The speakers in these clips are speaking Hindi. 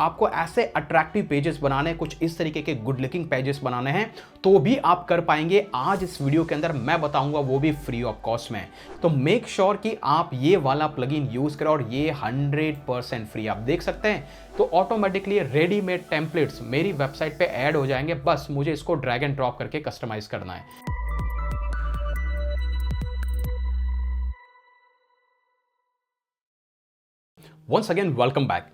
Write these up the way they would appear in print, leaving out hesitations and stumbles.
आपको ऐसे अट्रैक्टिव पेजेस बनाने हैं, कुछ इस तरीके के गुड लुकिंग पेजेस बनाने हैं, तो भी आप कर पाएंगे। आज इस वीडियो के अंदर मैं बताऊंगा, वो भी फ्री ऑफ कॉस्ट में। तो मेक श्योर कि आप ये वाला प्लगइन यूज करें, और ये 100% फ्री। आप देख सकते हैं तो ऑटोमेटिकली रेडीमेड टेम्पलेट्स मेरी वेबसाइट पे ऐड हो जाएंगे। बस मुझे इसको ड्रैग एंड ड्रॉप करके कस्टमाइज करना है। Once again welcome back.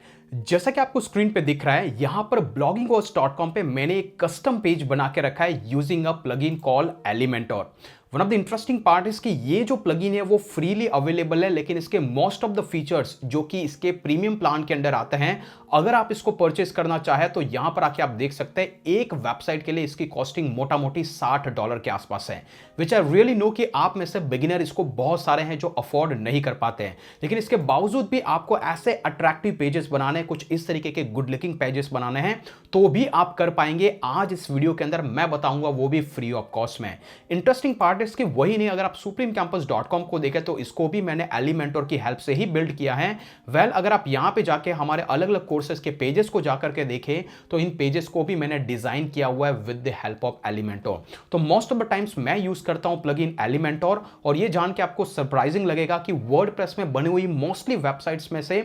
जैसा कि आपको स्क्रीन पे दिख रहा है, यहां पर blogginghost.com पे मैंने एक कस्टम पेज बना के रखा है using a plugin call Elementor. One of the interesting part is कि ये जो प्लगइन है वो फ्रीली अवेलेबल है, लेकिन इसके मोस्ट ऑफ द फीचर्स जो कि इसके प्रीमियम प्लान के अंडर आते हैं, अगर आप इसको परचेस करना चाहे तो यहां पर आके आप देख सकते हैं एक वेबसाइट के लिए इसकी कॉस्टिंग मोटा मोटी $60 के आसपास है। विच आई रियली नो कि आप में से बिगिनर इसको बहुत सारे हैं जो अफोर्ड नहीं कर पाते हैं, लेकिन इसके बावजूद भी आपको ऐसे अट्रैक्टिव पेजेस बनाने, कुछ इस तरीके के गुड लुकिंग पेजेस बनाने हैं, तो भी आप कर पाएंगे। आज इस वीडियो के अंदर मैं बताऊंगा, वो भी फ्री ऑफ कॉस्ट में। इंटरेस्टिंग पार्ट इसके वही नहीं, अगर आप supremecampus.com को देखें तो इसको भी मैंने एलिमेंटोर की हेल्प से ही बिल्ड किया है। वेल, अगर आप यहां पे जाके हमारे अलग अलग कोर्सेज के पेजेस को जाकर के देखें तो इन पेजेस को भी मैंने डिजाइन किया हुआ है विद द हेल्प ऑफ एलिमेंटोर। तो मोस्ट ऑफ द टाइम्स मैं यूज करता हूं प्लगइन एलिमेंटोर, और ये जान के आपको सरप्राइजिंग लगेगा कि वर्डप्रेस में बनी हुई मोस्टली वेबसाइट्स में से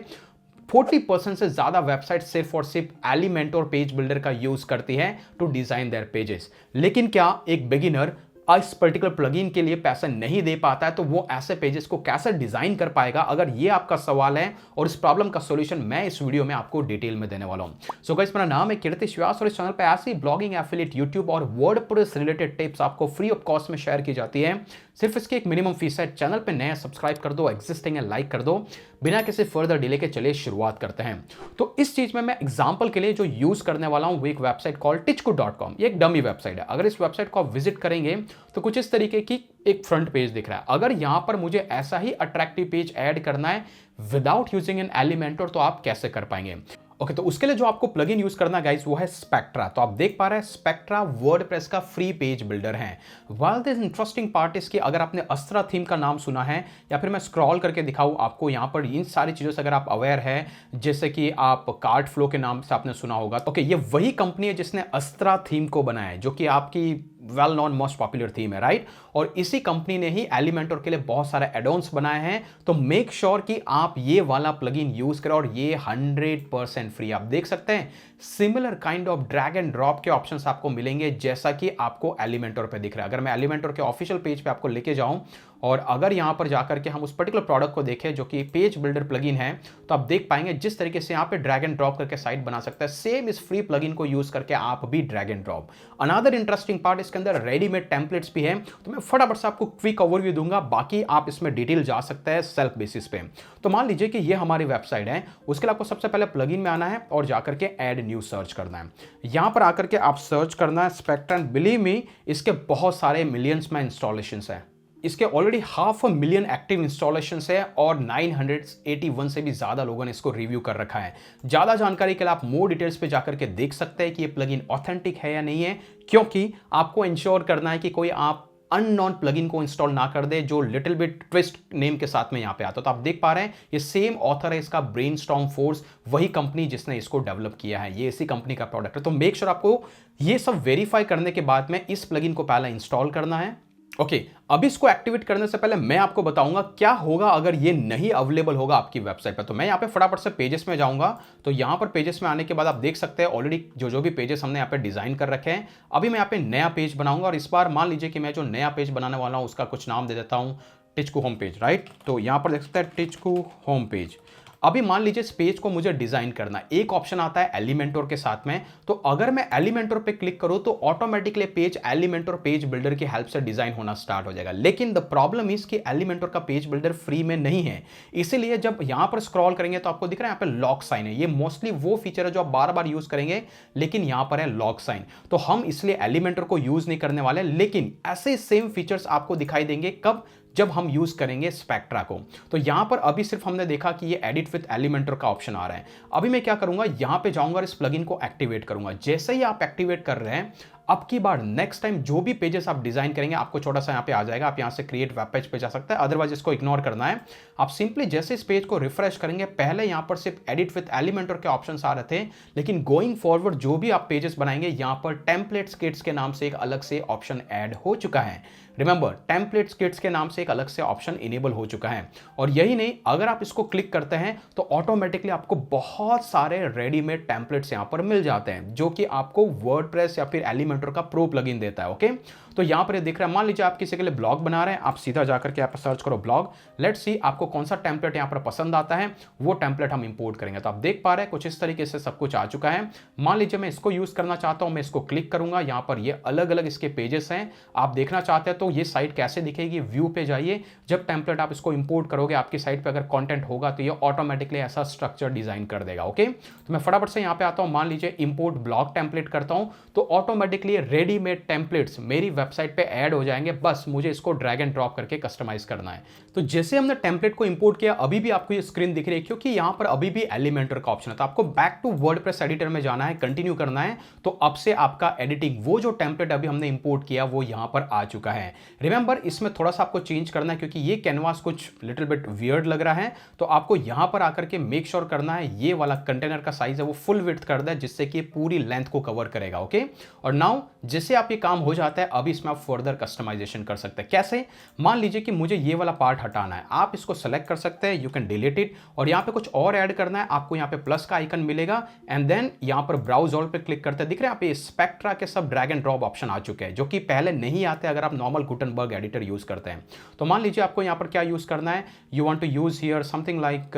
40% से ज्यादा वेबसाइट सिर्फ और सिर्फ एलिमेंटोर पेज बिल्डर का यूज करती है टू डिजाइन देयर पेजेस। लेकिन क्या एक बिगिनर इस पर्टिकुलर प्लगइन के लिए पैसा नहीं दे पाता है, तो वो ऐसे पेजेस को कैसे डिजाइन कर पाएगा? अगर ये आपका सवाल है, और इस प्रॉब्लम का सॉल्यूशन मैं इस वीडियो में आपको डिटेल में देने वाला हूं। सो गाइस, मेरा नाम है कीर्ति व्यास, और इस चैनल पे ऐसी ब्लॉगिंग, एफिलिएट, यूट्यूब और वर्डप्रेस रिलेटेड टिप्स आपको फ्री ऑफ कॉस्ट में शेयर की जाती है। सिर्फ इसकी एक मिनिमम फीस है। चैनल पे नया सब्सक्राइब कर दो, एग्जिस्टिंग है लाइक कर दो। बिना किसी फर्दर डिले के चलिए शुरुआत करते हैं। तो इस चीज में मैं एग्जांपल के लिए जो यूज करने वाला हूं वो एक वेबसाइट कॉल टिचकू.com। ये एक डमी वेबसाइट है। अगर इस वेबसाइट को आप विजिट करेंगे तो कुछ इस तरीके की एक फ्रंट पेज दिख रहा है। अगर यहां पर मुझे ऐसा ही अट्रैक्टिव पेज ऐड करना है विदाउट यूजिंग एन एलिमेंटोर, तो आप कैसे कर पाएंगे? ओके, तो उसके लिए जो आपको प्लगइन यूज करना गाइस वो है स्पेक्ट्रा। तो आप देख पा रहे हैं स्पेक्ट्रा वर्डप्रेस का फ्री पेज बिल्डर है। Well, this interesting part is कि अगर आपने अस्त्रा थीम का नाम सुना है, या फिर मैं स्क्रॉल करके दिखाऊं आपको, यहां पर इन सारी चीजों से अगर आप अवेयर है, जैसे कि आप कार्ड फ्लो के नाम से आपने सुना होगा। ओके, ये वही कंपनी है जिसने अस्त्रा थीम को बनाया है, जो कि आपकी well non most popular theme है, राइट? और इसी कंपनी ने ही एलिमेंटोर के लिए बहुत सारे एडॉन्स बनाए हैं। तो मेक श्योर कि आप ये वाला प्लगइन यूज करें, और ये 100% फ्री। आप देख सकते हैं similar kind of drag and drop के ऑप्शंस आपको मिलेंगे, जैसा कि आपको एलिमेंटोर पे दिख रहा है। अगर मैं एलिमेंटोर के ऑफिशियल पेज पे आपको लेके जाऊं, और अगर यहां पर जाकर के हम उस पर्टिकुलर प्रोडक्ट को देखें जो कि पेज बिल्डर प्लगइन है, तो आप देख पाएंगे जिस तरीके से यहां पे ड्रैग एंड ड्रॉप करके साइट बना सकते हैं, सेम इस फ्री प्लगइन को यूज करके आप भी drag and drop. Another interesting part, इसके अंदर रेडीमेड टेम्पलेट्स भी है। तो मैं फटाफट से आपको क्विक ओवरव्यू दूंगा, बाकी आप इसमें डिटेल जा सकते हैं सेल्फ बेसिस पे। तो मान लीजिए कि ये हमारी वेबसाइट है, उसके लिए आपको सबसे पहले प्लगइन में आना है और जाकर के ऐड न्यू सर्च करना है। यहां पर आकर के आप सर्च करना है स्पेक्ट्रा। बिलीव मी, इसके बहुत सारे मिलियंस में इंस्टॉलेशंस है। इसके ऑलरेडी 500,000 एक्टिव इंस्टॉलेशंस है, और 981 से भी ज्यादा लोगों ने इसको रिव्यू कर रखा है। ज्यादा जानकारी के लिए आप मोर डिटेल्स पे जाकर के देख सकते हैं कि ये प्लगइन ऑथेंटिक है या नहीं है, क्योंकि आपको इंश्योर करना है कि कोई आप अननोन प्लगइन को इंस्टॉल ना कर दे जो लिटिल बिट ट्विस्ट नेम के साथ में यहां पे आता है। तो आप देख पा रहे हैं ये सेम ऑथर है इसका, ब्रेनस्टॉर्म फोर्स, वही कंपनी जिसने इसको डेवलप किया है। ये इसी कंपनी का प्रोडक्ट है। तो मेक श्योर आपको ये सब वेरीफाई करने के बाद में इस प्लगइन को पहले इंस्टॉल करना है। ओके, अब इसको एक्टिवेट करने से पहले मैं आपको बताऊंगा क्या होगा अगर ये नहीं अवेलेबल होगा आपकी वेबसाइट पर। तो मैं यहाँ पे फटाफट से पेजेस में जाऊंगा। तो यहाँ पर पेजेस में आने के बाद आप देख सकते हैं ऑलरेडी जो भी पेजेस हमने यहाँ पे डिजाइन कर रखे हैं। अभी मैं यहाँ पे नया पेज बनाऊंगा, और इस बार मान लीजिए कि मैं जो नया पेज बनाने वाला हूँ उसका कुछ नाम दे देता हूँ टिचकू होम पेज, राइट? तो यहाँ पर देख सकते हैं टिचकू होम पेज। अभी मान लीजिए इस पेज को मुझे डिजाइन करना है, एक ऑप्शन आता है एलिमेंटोर के साथ में। तो अगर मैं एलिमेंटोर पे क्लिक करूं तो ऑटोमेटिकली पेज एलिमेंटोर पेज बिल्डर की हेल्प से डिजाइन होना स्टार्ट हो जाएगा। लेकिन द प्रॉब्लम इज कि एलिमेंटोर का पेज बिल्डर फ्री में नहीं है, इसीलिए जब यहां पर स्क्रॉल करेंगे तो आपको दिख रहा है यहाँ पे लॉक साइन है। ये मोस्टली वो फीचर है जो आप बार बार यूज करेंगे, लेकिन यहां पर है लॉक साइन। तो हम इसलिए एलिमेंटोर को यूज नहीं करने वाले, लेकिन ऐसे सेम फीचर्स आपको दिखाई देंगे कब? जब हम यूज करेंगे स्पेक्ट्रा को। तो यहां पर अभी सिर्फ हमने देखा कि ये एडिट विद एलिमेंटर का ऑप्शन आ रहा है। अभी मैं क्या करूंगा, यहां पे जाऊंगा और इस प्लगइन को एक्टिवेट करूंगा। जैसे ही आप एक्टिवेट कर रहे हैं अब की बार नेक्स्ट टाइम जो भी पेजेस आप डिजाइन करेंगे आपको छोटा सा यहाँ पे आ जाएगा, आप यहाँ से क्रिएट वेब पेज पे जा सकते हैं, अदरवाइज इसको इग्नोर करना है। आप सिंपली जैसे इस पेज को रिफ्रेश करेंगे, पहले यहाँ पर सिर्फ एडिट विद एलिमेंटर के ऑप्शंस आ रहे थे, लेकिन गोइंग फॉरवर्ड जो भी आप पेजेस बनाएंगे यहाँ पर टेम्पलेट्स किट्स के नाम से एक अलग से ऑप्शन ऐड हो चुका है। रिमेंबर, टेम्पलेट्स किट्स के नाम से एक अलग से ऑप्शन इनेबल हो चुका है। और यही नहीं, अगर आप इसको क्लिक करते हैं तो ऑटोमेटिकली आपको बहुत सारे रेडीमेड टेम्पलेट्स यहां पर मिल जाते हैं, जो कि आपको वर्डप्रेस या फिर एलिमेंटर का प्रो प्लगइन देता है। ओके, तो यहां पर ये दिख रहा है, मान लीजिए आप किसी के लिए ब्लॉग बना रहे हैं, आप सीधा जाकर के यहाँ पर सर्च करो ब्लॉग, लेट्स सी आपको कौन सा टेम्पलेट यहाँ पर पसंद आता है, वो टेम्पलेट हम इंपोर्ट करेंगे। तो आप देख पा रहे हैं कुछ इस तरीके से सब कुछ आ चुका है। मान लीजिए मैं इसको यूज करना चाहता हूं, मैं इसको क्लिक करूंगा, यहाँ पर ये अलग अलग इसके पेजेस हैं। आप देखना चाहते हैं तो ये साइट कैसे दिखेगी, व्यू पे जाइए, जब टेम्पलेट आप इसको इंपोर्ट करोगे आपकी साइट पे अगर कंटेंट होगा तो ये ऑटोमेटिकली ऐसा स्ट्रक्चर डिजाइन कर देगा। ओके, तो मैं फटाफट से यहाँ पे आता हूँ, मान लीजिए इंपोर्ट ब्लॉग टेम्पलेट करता हूँ, तो ऑटोमेटिकली रेडीमेड टेम्पलेट्स मेरी वेबसाइट पे ऐड हो जाएंगे, बस मुझे इसको ड्रैग एंड ड्रॉप करके कस्टमाइज करना है। तो जैसे हमने टेम्पलेट को इंपोर्ट किया, अभी भी आपको ये स्क्रीन दिख रही है क्योंकि यहाँ पर अभी भी एलिमेंटर का ऑप्शन है। तो आपको बैक टू वर्डप्रेस एडिटर में जाना है, कंटिन्यू करना है, तो अब से आपका एडिटिंग, वो जो टेम्पलेट अभी हमने इंपोर्ट किया वो यहाँ पर आ चुका है। रिमेंबर, इसमें थोड़ा सा आपको चेंज करना है क्योंकि ये कैनवास कुछ लिटिल बिट वियर्ड लग रहा है, तो आपको यहां पर आकर के मेक श्योर करना है ये वाला कंटेनर का साइज है वो फुल विड्थ कर दे, जिससे कि पूरी लेंथ को कवर करेगा। ओके, और नाउ जैसे आप ये काम हो जाता है, अभी इसमें आप फर्दर कस्टमाइजेशन कर सकते हैं। कैसे? मान लीजिए कि मुझे ये वाला पार्ट हटाना है, आप इसको सेलेक्ट कर सकते हैं, यू कैन डिलीट इट, और यहां पे कुछ और ऐड करना है, आपको यहां पे प्लस का आइकन मिलेगा, एंड देन यहां पर ब्राउज ऑल पे क्लिक करते हैं। दिख रहे हैं आप, ये स्पेक्ट्रा के सब ड्रैग एंड ड्रॉप ऑप्शन आ चुके हैं, जो कि पहले नहीं आते अगर आप नॉर्मल गुटेनबर्ग एडिटर यूज करते हैं। तो मान लीजिए आपको यहाँ पर क्या यूज़ करना है, you want to use here something like,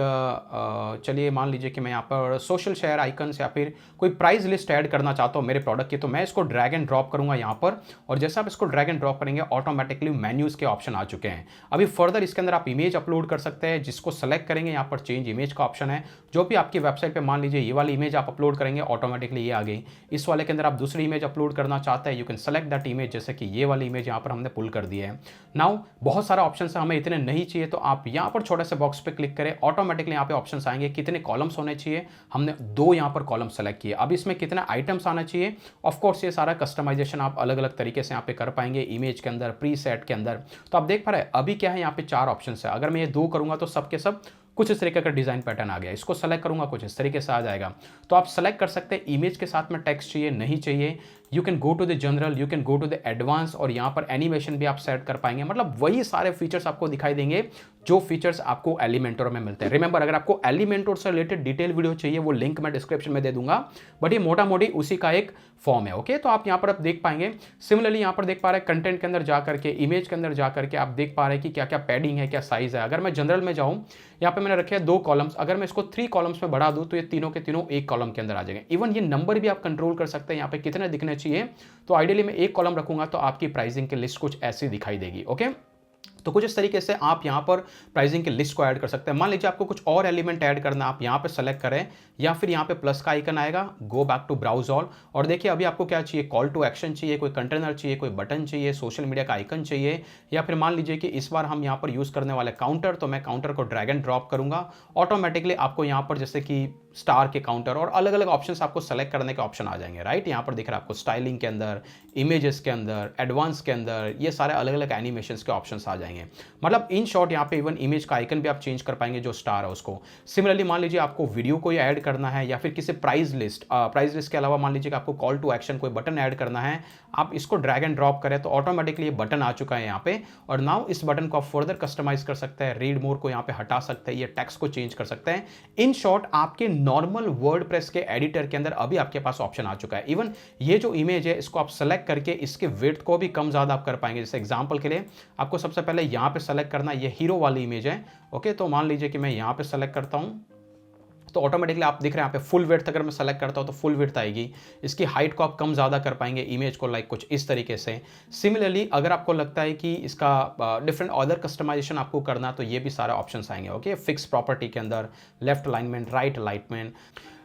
चलिए मान लीजिए कि मैं यहाँ पर सोशल शेयर आइकन्स या फिर कोई प्राइस लिस्ट ऐड करना चाहता हूँ मेरे प्रोडक्ट की, तो मैं इसको ड्रैग एंड ड्रॉप करूँगा यहाँ पर, और जैसे आप इसको ड्रैग एंड ड्रॉप करेंगे ऑटोमेटिकली मेन्यूज़ के ऑप्शन आ चुके हैं। अभी फर्दर इसके अंदर आप इमेज अपलोड कर सकते हैं, जिसको सेलेक्ट करेंगे यहाँ पर चेंज इमेज का ऑप्शन है, जो भी आपकी वेबसाइट पर मान लीजिए ये वाली इमेज आप अपलोड करेंगे ऑटोमेटिकली ये आ गई। इस वाले के अंदर आप दूसरी इमेज अपलोड करना चाहते हैं, you can select that image, जैसे कि ये वाली इमेज यहाँ पर हमने पुल कर दी है। नाउ बहुत सारा ऑप्शन है, हमें इतने नहीं चाहिए, तो आप यहाँ पर छोटे से बॉक्स पे क्लिक करें, ऑटोमेटिकली यहाँ पे ऑप्शंस आएंगे, कितने कॉलम्स होने चाहिए, हमने 2 यहाँ पर कॉलम सेलेक्ट किए। अब इसमें कितने आइटम्स आना चाहिए, ऑफ कोर्स ये सारा कस्टमाइजेशन आप अलग अलग तरीके से यहाँ पे कर पाएंगे, इमेज के अंदर, प्रीसेट के अंदर। तो आप देख पा रहे हैं अभी क्या है, यहाँ पे 4 ऑप्शन है, अगर मैं ये 2 करूंगा तो सबके सब कुछ इस तरीके का डिजाइन पैटर्न आ गया। इसको सेलेक्ट करूंगा कुछ इस तरीके से आ जाएगा। तो आप सेलेक्ट कर सकते हैं इमेज के साथ में टेक्स्ट चाहिए नहीं चाहिए, you can go to the general, you can go to the advance, और यहाँ पर एनिमेशन भी आप सेट कर पाएंगे। मतलब वही सारे फीचर्स आपको दिखाई देंगे जो फीचर्स आपको एलिमेंटोर में मिलते हैं। रिमेंबर, अगर आपको एलिमेंटोर से रिलेटेड डिटेल वीडियो चाहिए वो लिंक मैं डिस्क्रिप्शन में दे दूंगा, बट ये मोटा मोटी उसी का एक फॉर्म है। ओके, तो आप यहाँ पर आप देख पाएंगे। सिमिलरली यहाँ पर देख पा रहे हैं कंटेंट के अंदर जाकर के, इमेज के अंदर जाकर के आप देख पा रहे हैं कि क्या क्या पैडिंग है, क्या साइज है। अगर मैं जनरल में जाऊँ, यहाँ पे मैंने रखे हैं 2 कॉलम्स, अगर मैं इसको 3 कॉलम्स में बढ़ा दूं तो ये तीनों के तीनों एक कॉलम के अंदर आ जाएंगे। इवन ये नंबर भी आप कंट्रोल कर सकते हैं, यहाँ पे कितने दिखने चाहिए। तो आइडियली मैं 1 कॉलम रखूंगा तो आपकी प्राइसिंग की लिस्ट कुछ ऐसी दिखाई देगी। ओके, तो कुछ इस तरीके से आप यहाँ पर प्राइसिंग की लिस्ट को ऐड कर सकते हैं। मान लीजिए आपको कुछ और एलिमेंट ऐड करना है, आप यहाँ पे सेलेक्ट करें, या फिर यहाँ पे प्लस का आइकन आएगा, go back to browse all, और देखिए अभी आपको क्या चाहिए, कॉल टू एक्शन चाहिए, कोई कंटेनर चाहिए, कोई बटन चाहिए, सोशल मीडिया का आइकन चाहिए, या फिर मान लीजिए कि इस बार हम यहाँ पर यूज़ करने वाले काउंटर, तो मैं काउंटर को ड्रैग एंड ड्रॉप करूँगा, ऑटोमेटिकली आपको यहाँ पर जैसे कि स्टार के काउंटर और अलग अलग ऑप्शंस आपको सेलेक्ट करने के ऑप्शन आ जाएंगे। राइट, यहाँ पर दिख रहा है आपको स्टाइलिंग के अंदर, इमेजेस के अंदर, एडवांस के अंदर, ये सारे अलग अलग एनिमेशंस के ऑप्शंस आ जाएंगे। मतलब इन शॉर्ट यहाँ पे इवन इमेज का आइकन भी आप चेंज कर पाएंगे जो स्टार है उसको। सिमिलरली मान लीजिए आपको वीडियो को ऐड करना है, या फिर किसी प्राइस लिस्ट के अलावा मान लीजिए कि आपको कॉल टू एक्शन कोई बटन ऐड करना है, आप इसको ड्रैग एंड ड्रॉप करें तो ऑटोमेटिकली ये बटन आ चुका है यहाँ पे। और नाउ इस बटन को आप फर्दर कस्टमाइज कर सकते हैं, रीड मोर को यहाँ पे हटा सकते हैं, ये टेक्स्ट को चेंज कर सकते हैं। इन शॉर्ट आपके नॉर्मल वर्डप्रेस के एडिटर के अंदर अभी आपके पास ऑप्शन आ चुका है। इवन ये जो इमेज है इसको आप सेलेक्ट करके इसके विड्थ को भी कम ज्यादा आप कर पाएंगे। जैसे एग्जांपल के लिए आपको सबसे पहले यहाँ पे सेलेक्ट करना है, ये हीरो वाली इमेज है। ओके, तो मान लीजिए कि मैं यहाँ पे सेलेक्ट करता हूँ तो ऑटोमेटिकली आप दिख रहे हैं यहाँ पे फुल विड्थ, अगर मैं सेलेक्ट करता हूँ तो फुल विड्थ आएगी। इसकी हाइट को आप कम ज़्यादा कर पाएंगे, इमेज को लाइक कुछ इस तरीके से। सिमिलरली अगर आपको लगता है कि इसका डिफरेंट अदर कस्टमाइजेशन आपको करना तो ये भी सारे ऑप्शंस आएंगे। ओके, फिक्स प्रॉपर्टी के अंदर left alignment, right alignment.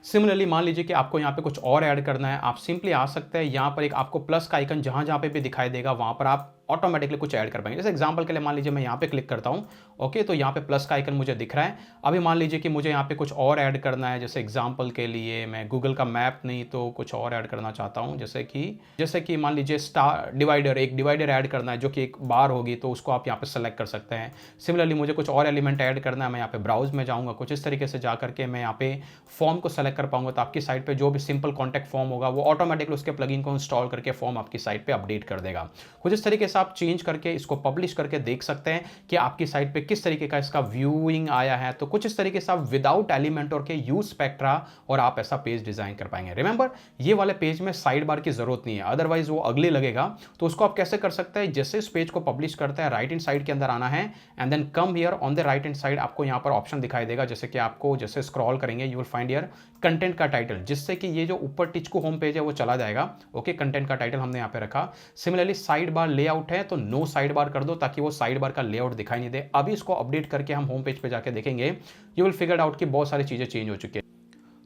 Similarly मान लीजिए कि आपको यहाँ पे कुछ और ऐड करना है, आप सिंपली आ सकते हैं यहाँ पर एक आपको प्लस का आइकन जहाँ जहाँ पे भी दिखाई देगा वहाँ पर आप ऑटोमेटिकली कुछ ऐड कर पाएंगे। जैसे एग्जांपल के लिए मान लीजिए मैं यहाँ पे क्लिक करता हूँ, ओके, तो यहाँ पे प्लस का आइकन मुझे दिख रहा है। अभी मान लीजिए कि मुझे यहाँ पे कुछ और ऐड करना है, जैसे एग्जांपल के लिए मैं गूगल का मैप नहीं तो कुछ और ऐड करना चाहता हूँ, जैसे कि मान लीजिए स्टार डिवाइडर, एक डिवाइडर ऐड करना है जो कि एक बार होगी, तो उसको आप यहाँ पे सेलेक्ट कर सकते हैं। सिमिलरली मुझे कुछ और एलिमेंट ऐड करना है, मैं यहाँ पे ब्राउज में जाऊँगा, कुछ इस तरीके से जा करके मैं यहाँ पे फॉर्म को सेलेक्ट कर पाऊंगा, तो आपकी साइट पे जो भी सिंपल कॉन्टैक्ट फॉर्म होगा वो ऑटोमेटिकली उसके प्लगइन को इंस्टॉल करके फॉर्म आपकी साइट पे अपडेट कर देगा। कुछ इस तरीके से आप चेंज करके इसको पब्लिश करके देख सकते हैं कि आपकी साइट पे किस तरीके का इसका व्यूइंग आया है। तो कुछ इस तरीके से आप विदाउट एलिमेंटोर के यूज स्पेक्ट्रा और आप ऐसा पेज डिजाइन कर पाएंगे। रिमेंबर, ये वाले पेज में साइड बार की जरूरत नहीं है, अदरवाइज वो अगले लगेगा। तो उसको आप कैसे कर सकते हैं, जैसे इस पेज को पब्लिश करते हैं राइट हैंड साइड के अंदर आना है and then come here on the right hand side, आपको यहाँ पर ऑप्शन दिखाई देगा, जैसे कि आपको जैसे स्क्रॉल करेंगे you will find here content का टाइटल, जिससे कि ये जो ऊपर टिचको होम पेज है वो चला जाएगा। ओके, कंटेंट का टाइटल हमने यहाँ पे रखा। सिमिलरली साइड बार लेआउट है तो नो साइड बार कर दो ताकि वो साइड बार का लेआउट दिखाई नहीं दे। अभी इसको अपडेट करके हम होम पेज पे जाके देखेंगे, यू विल फिगर आउट कि बहुत सारी चीजें चेंज हो चुकी है।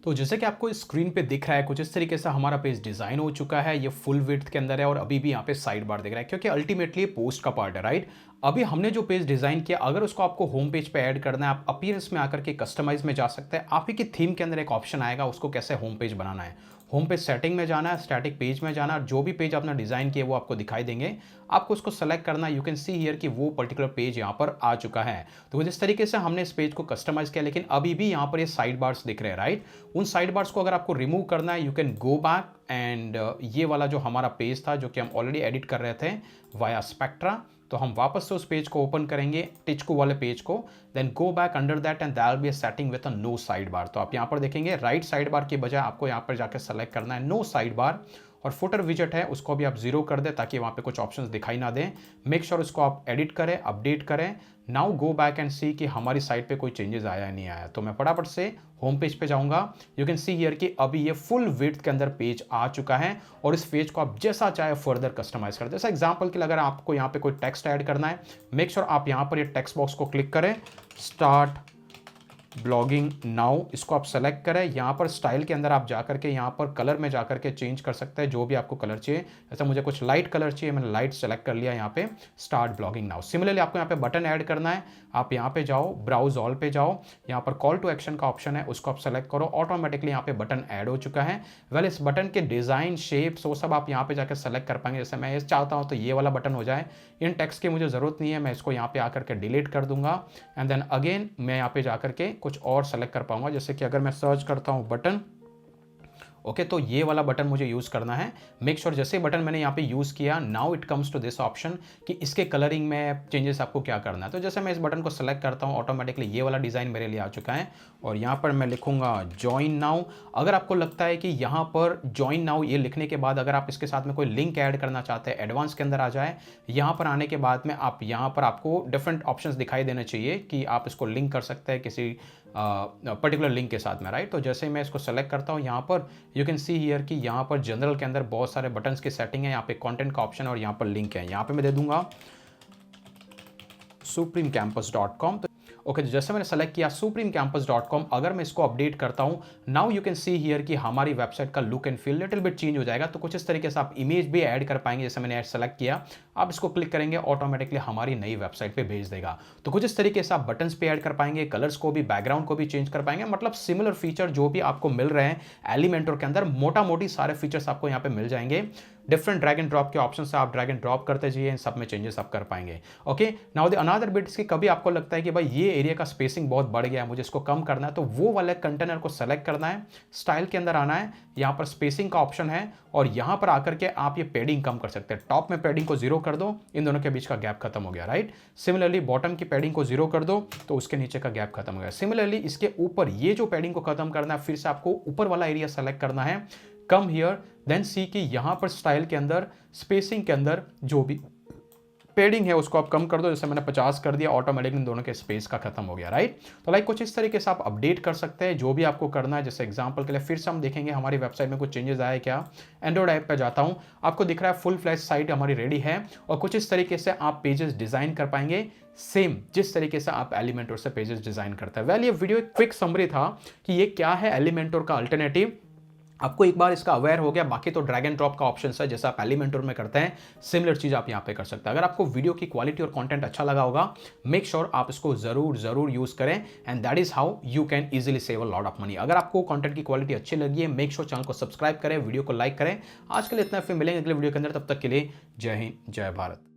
तो जैसे कि आपको स्क्रीन पे दिख रहा है, कुछ इस तरीके से हमारा पेज डिजाइन हो चुका है। ये फुल विड्थ के अंदर है और अभी भी यहाँ पे साइड बार दिख रहा है, क्योंकि अल्टीमेटली पोस्ट का पार्ट है, राइट। अभी हमने जो पेज डिजाइन किया, अगर उसको आपको होम पेज पे ऐड करना है, आप अपीयरेंस में आकर के कस्टमाइज में जा सकते हैं। आप ही की थीम के अंदर एक ऑप्शन आएगा, उसको कैसे होम पेज बनाना है। होम पेज सेटिंग में जाना है, स्टैटिक पेज में जाना, जो भी पेज आपने डिजाइन किया वो आपको दिखाई देंगे। आपको उसको सेलेक्ट करना है, यू कैन सी हियर कि वो पर्टिकुलर पेज यहाँ पर आ चुका है। तो जिस तरीके से हमने इस पेज को कस्टमाइज किया, लेकिन अभी भी यहाँ पर ये साइड बार्स दिख रहे हैं, राइट। उन साइड बार्स को अगर आपको रिमूव करना है, you can go back and ये वाला जो हमारा पेज था जो कि हम ऑलरेडी एडिट कर रहे थे वाया स्पेक्ट्रा, तो हम वापस से उस पेज को ओपन करेंगे, टिचको वाले पेज को, then go back under that and that will be a setting with a no side bar. तो आप यहाँ पर देखेंगे राइट साइड बार की बजाय आपको यहाँ पर जाकर सेलेक्ट करना है नो साइड बार, और फुटर विजेट है उसको भी आप जीरो कर दें ताकि वहाँ पे कुछ ऑप्शंस दिखाई ना दें। मेक श्योर उसको आप एडिट करें, अपडेट करें। नाउ गो बैक एंड सी कि हमारी साइट पे कोई चेंजेस आया या नहीं आया। तो मैं फटाफट से होम पेज पे जाऊंगा, यू कैन सी हियर कि अभी ये फुल विड्थ के अंदर पेज आ चुका है और इस पेज को आप जैसा चाहे फर्दर कस्टमाइज कर दे। जैसा एग्जांपल के लिए अगर आपको यहाँ पे कोई टेक्स्ट ऐड करना है, मेक श्योर आप यहाँ पर ये टेक्स्ट बॉक्स को क्लिक करें, स्टार्ट ब्लॉगिंग नाउ, इसको आप सेलेक्ट करें। यहाँ पर स्टाइल के अंदर आप जाकर के यहाँ पर कलर में जाकर के चेंज कर सकते हैं जो भी आपको कलर चाहिए। जैसे मुझे कुछ लाइट कलर चाहिए, मैंने लाइट सेलेक्ट कर लिया यहाँ पे, स्टार्ट ब्लॉगिंग नाउ। सिमिलरली आपको यहाँ पे बटन ऐड करना है, आप यहाँ पे जाओ, ब्राउज ऑल पे जाओ, यहाँ पर कॉल टू एक्शन का ऑप्शन है उसको आप सेलेक्ट करो, ऑटोमेटिकली यहाँ पे बटन ऐड हो चुका है। वेल इस बटन के डिजाइन शेप्स वो सब आप यहाँ पे जाकर सेलेक्ट कर पाएंगे। जैसे मैं ये चाहता हूँ तो ये वाला बटन हो जाए, इन टेक्स्ट की मुझे जरूरत नहीं है, मैं इसको यहाँ पे आकर के डिलीट कर दूंगा एंड देन अगेन मैं यहाँ पे जाकर के कुछ और सेलेक्ट कर पाऊंगा। जैसे कि अगर मैं सर्च करता हूं बटन, ओके, तो ये वाला बटन मुझे यूज करना है। मेक श्योर जैसे बटन मैंने यहाँ पे यूज किया, now it comes to this option कि इसके कलरिंग में चेंजेस आपको क्या करना है। तो जैसे मैं इस बटन को सेलेक्ट करता हूँ, ऑटोमेटिकली ये वाला डिजाइन मेरे लिए आ चुका है और यहाँ पर मैं लिखूंगा ज्वाइन नाउ। अगर आपको लगता है कि यहाँ पर ज्वाइन नाउ ये लिखने के बाद अगर आप इसके साथ में कोई लिंक ऐड करना चाहते हैं, एडवांस के अंदर आ जाए। यहाँ पर आने के बाद में आप यहाँ पर आपको डिफरेंट ऑप्शंस दिखाई देने चाहिए कि आप इसको लिंक कर सकते हैं किसी पर्टिकुलर लिंक के साथ में, राइट। तो जैसे मैं इसको सेलेक्ट करता हूँ, यहाँ पर यू कैन सी हियर कि यहाँ पर जनरल के अंदर बहुत सारे बटन्स की सेटिंग है, यहाँ पे कंटेंट का ऑप्शन और यहाँ पर लिंक है। यहाँ पे मैं दे दूंगा supremecampus.com। ओके, जैसे मैंने सेलेक्ट किया supremecampus.com, अगर मैं इसको अपडेट करता हूं, now you can see here कि हमारी वेबसाइट का look and feel little bit change हो जाएगा। तो कुछ इस तरीके से आप इमेज भी ऐड कर पाएंगे। जैसे मैंने ऐड सेलेक्ट किया, आप इसको क्लिक करेंगे, ऑटोमेटिकली हमारी नई वेबसाइट पे भेज देगा। तो कुछ इस तरीके से आप बटन्स पे ऐड कर पाएंगे, कलर्स को भी, बैकग्राउंड को भी चेंज कर पाएंगे। मतलब सिमिलर फीचर जो भी आपको मिल रहे हैं एलिमेंटर के अंदर, मोटा मोटी सारे फीचर्स आपको यहाँ पे मिल जाएंगे। डिफरेंट ड्रैग एंड ड्रॉप के ऑप्शन से आप ड्रैग एंड ड्रॉप करते जाइए, इन सब में चेंजेस आप कर पाएंगे। Okay, now the another bit कि कभी आपको लगता है कि भाई ये एरिया का स्पेसिंग बहुत बढ़ गया है, मुझे इसको कम करना है, तो वो वाले कंटेनर को सेलेक्ट करना है, स्टाइल के अंदर आना है, यहाँ पर स्पेसिंग का ऑप्शन है और यहाँ पर आकर के आप ये पैडिंग कम कर सकते हैं। टॉप में पैडिंग को 0 कर दो, इन दोनों के बीच का गैप खत्म हो गया, राइट। सिमिलरली बॉटम की पैडिंग को 0 कर दो तो उसके नीचे का गैप खत्म हो गया। सिमिलरली इसके ऊपर ये जो पैडिंग को खत्म करना है, फिर से आपको ऊपर वाला एरिया सेलेक्ट करना है, कम हियर, देन सी कि यहां पर स्टाइल के अंदर, स्पेसिंग के अंदर जो भी पेडिंग है उसको आप कम कर दो। जैसे मैंने 50 कर दिया, ऑटोमेटिकली दोनों के स्पेस का खत्म हो गया, राइट। तो लाइक कुछ इस तरीके से आप अपडेट कर सकते हैं जो भी आपको करना है। जैसे एग्जांपल के लिए फिर से हम देखेंगे हमारी वेबसाइट में कुछ चेंजेस आए क्या। एंड्रॉइड ऐप पे जाता हूं, आपको दिख रहा है फुल फ्लैश साइट हमारी रेडी है और कुछ इस तरीके से आप पेजेस डिजाइन कर पाएंगे, सेम जिस तरीके से आप एलिमेंटोर से पेजेस डिजाइन करते हैं। वेल, ये वीडियो एक क्विक समरी था कि ये क्या है एलिमेंटोर का अल्टरनेटिव आपको एक बार इसका अवेयर हो गया, बाकी तो ड्रैग एंड ड्रॉप का ऑप्शन है जैसा आप एलिमेंटर में करते हैं, सिमिलर चीज़ आप यहाँ पे कर सकते हैं। अगर आपको वीडियो की क्वालिटी और कंटेंट अच्छा लगा होगा, मेक श्योर आप इसको जरूर यूज़ करें, and that is how you can easily save a lot of money. अगर आपको कंटेंट की क्वालिटी अच्छी लगी है, मेक श्योर चैनल को सब्सक्राइब करें, वीडियो को लाइक करें। आज के लिए इतना, फिर मिलेंगे अगले वीडियो के अंदर, तब तक के लिए जय हिंद, जय भारत।